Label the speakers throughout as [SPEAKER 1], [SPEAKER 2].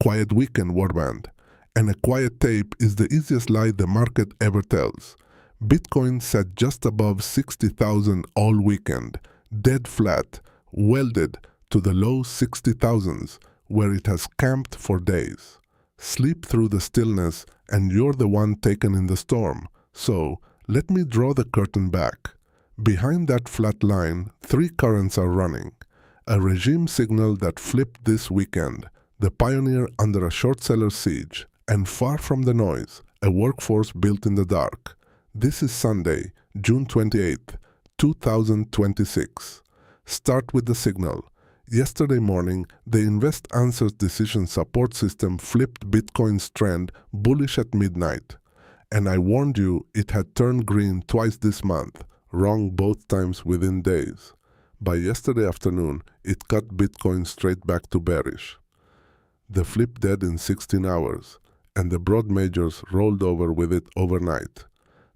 [SPEAKER 1] Quiet weekend, Warband. And a quiet tape is the easiest lie the market ever tells. Bitcoin sat just above 60,000 all weekend, dead flat, welded to the low 60,000s, where it has camped for days. Sleep through the stillness and you're the one taken in the storm. So, let me draw the curtain back. Behind that flat line, three currents are running. A regime signal that flipped this weekend, the pioneer under a short seller siege, and far from the noise, a workforce built in the dark. This is Sunday, June 28, 2026. Start with the signal. Yesterday morning, the InvestAnswers Decision Support System flipped Bitcoin's trend bullish at midnight. And I warned you it had turned green twice this month, wrong both times within days. By yesterday afternoon, it cut Bitcoin straight back to bearish. The flip dead in 16 hours, and the broad majors rolled over with it overnight.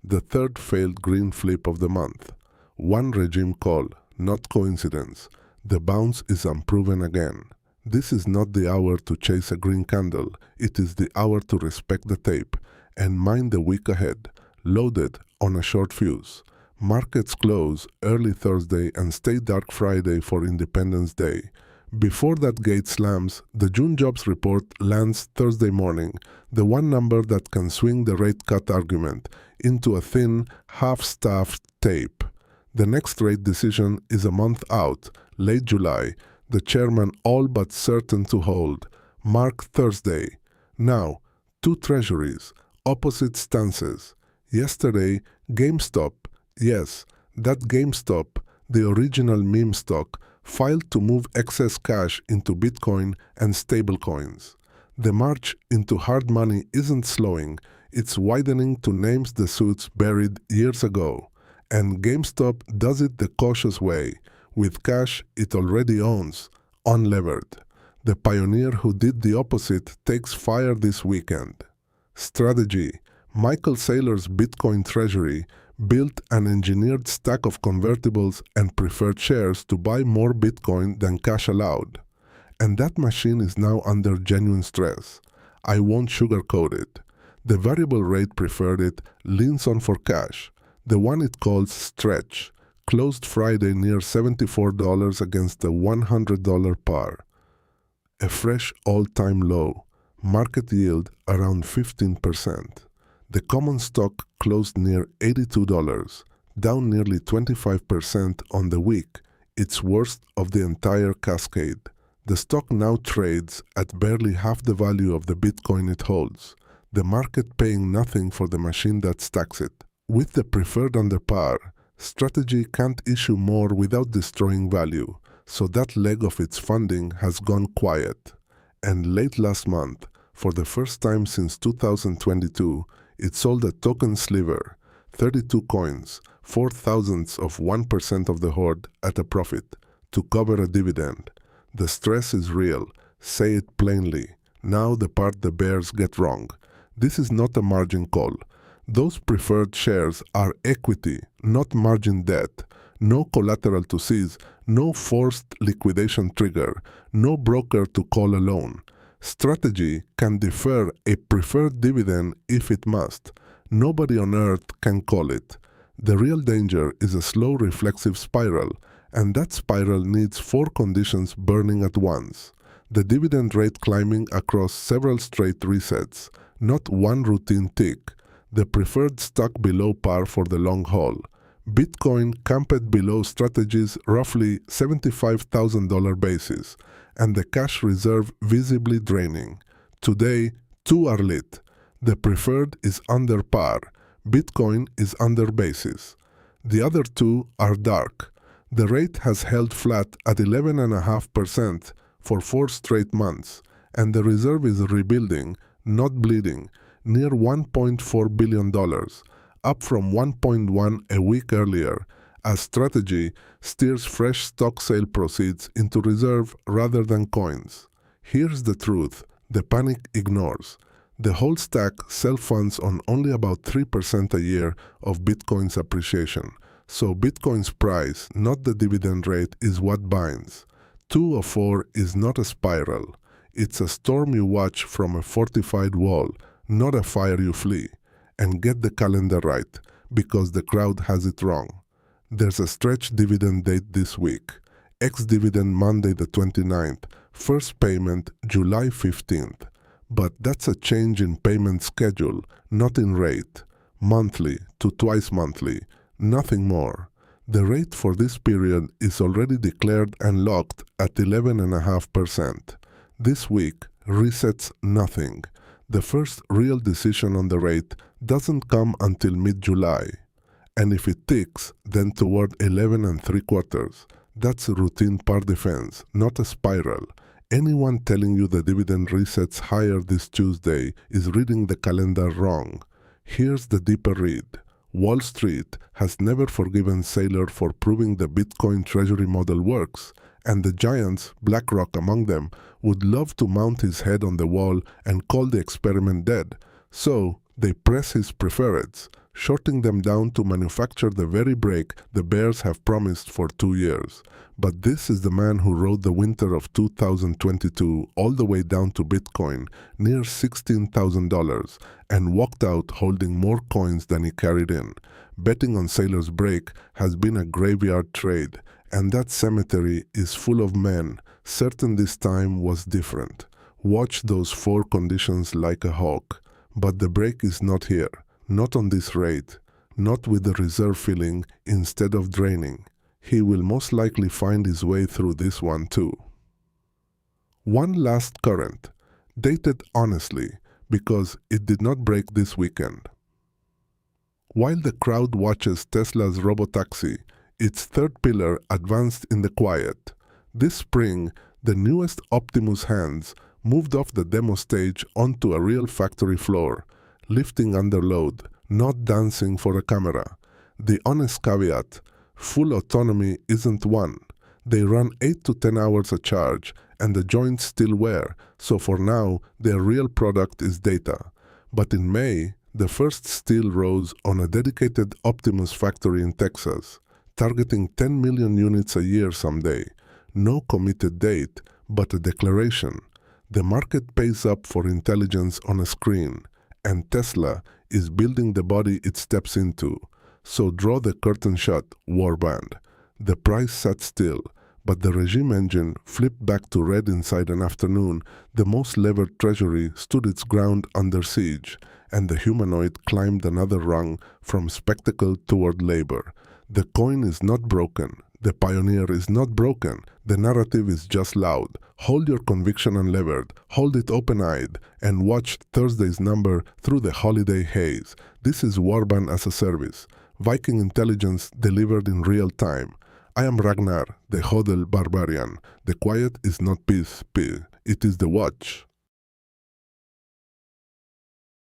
[SPEAKER 1] The third failed green flip of the month. One regime call, not coincidence. The bounce is unproven again. This is not the hour to chase a green candle. It is the hour to respect the tape and mind the week ahead, loaded on a short fuse. Markets close early Thursday and stay dark Friday for Independence Day. Before that gate slams, the June jobs report lands Thursday morning, the one number that can swing the rate cut argument into a thin, half-staffed tape. The next rate decision is a month out, late July, the chairman all but certain to hold. Mark Thursday. Now, two treasuries, opposite stances. Yesterday, GameStop, yes, that GameStop, the original meme stock, filed to move excess cash into Bitcoin and stablecoins. The march into hard money isn't slowing, it's widening to names the suits buried years ago. And GameStop does it the cautious way, with cash it already owns, unlevered. The pioneer who did the opposite takes fire this weekend. Strategy: Michael Saylor's Bitcoin treasury built an engineered stack of convertibles and preferred shares to buy more Bitcoin than cash allowed. And that machine is now under genuine stress. I won't sugarcoat it. The variable rate preferred it leans on for cash. The one it calls Stretch closed Friday near $74 against the $100 par. A fresh all-time low. Market yield around 15%. The common stock closed near $82, down nearly 25% on the week, its worst of the entire cascade. The stock now trades at barely half the value of the Bitcoin it holds, the market paying nothing for the machine that stacks it. With the preferred under par, strategy can't issue more without destroying value, so that leg of its funding has gone quiet. And late last month, for the first time since 2022, it sold a token sliver, 32 coins, 0.004% of the hoard at a profit, to cover a dividend. The stress is real, say it plainly. Now the part the bears get wrong. This is not a margin call. Those preferred shares are equity, not margin debt. No collateral to seize, no forced liquidation trigger, no broker to call a loan. Strategy can defer a preferred dividend if it must. Nobody on earth can call it. The real danger is a slow reflexive spiral, and that spiral needs four conditions burning at once. The dividend rate climbing across several straight resets, not one routine tick. The preferred stock below par for the long haul. Bitcoin camped below strategy's roughly $75,000 basis, and the cash reserve visibly draining. Today, two are lit. The preferred is under par. Bitcoin is under basis. The other two are dark. The rate has held flat at 11.5% for 4 straight months, and the reserve is rebuilding, not bleeding, near $1.4 billion, up from 1.1 a week earlier, as strategy steers fresh stock sale proceeds into reserve rather than coins. Here's the truth, the panic ignores. The whole stack self-funds on only about 3% a year of Bitcoin's appreciation. So Bitcoin's price, not the dividend rate, is what binds. 2 or 4 is not a spiral. It's a storm you watch from a fortified wall, not a fire you flee. And get the calendar right, because the crowd has it wrong. There's a stretch dividend date this week. Ex-dividend Monday the 29th, first payment July 15th. But that's a change in payment schedule, not in rate. Monthly to twice monthly, nothing more. The rate for this period is already declared and locked at 11.5%. This week resets nothing. The first real decision on the rate doesn't come until mid-July. And if it ticks, then toward 11 3/4. That's routine par defense, not a spiral. Anyone telling you the dividend resets higher this Tuesday is reading the calendar wrong. Here's the deeper read. Wall Street has never forgiven Saylor for proving the Bitcoin treasury model works, and the giants, BlackRock among them, would love to mount his head on the wall and call the experiment dead. So they press his preferreds, shorting them down to manufacture the very break the bears have promised for 2 years. But this is the man who rode the winter of 2022 all the way down to Bitcoin, near $16,000, and walked out holding more coins than he carried in. Betting on Saylor's break has been a graveyard trade, and that cemetery is full of men, certain this time was different. Watch those 4 conditions like a hawk. But the break is not here, not on this rate, not with the reserve filling instead of draining. He will most likely find his way through this one too. One last current, dated honestly, because it did not break this weekend. While the crowd watches Tesla's robotaxi, its third pillar advanced in the quiet. This spring, the newest Optimus hands moved off the demo stage onto a real factory floor, lifting under load, not dancing for a camera. The honest caveat, full autonomy isn't one. They run 8 to 10 hours a charge, and the joints still wear, so for now, their real product is data. But in May, the first steel rose on a dedicated Optimus factory in Texas, targeting 10 million units a year someday. No committed date, but a declaration. The market pays up for intelligence on a screen, and Tesla is building the body it steps into. So draw the curtain shut, Warband. The price sat still, but the regime engine flipped back to red inside an afternoon. The most levered treasury stood its ground under siege, and the humanoid climbed another rung from spectacle toward labor. The coin is not broken. The pioneer is not broken. The narrative is just loud. Hold your conviction unlevered, hold it open-eyed, and watch Thursday's number through the holiday haze. This is Warband as a service. Viking intelligence delivered in real time. I am Ragnar, the HODLBARBARIan. The quiet is not peace, it is the watch.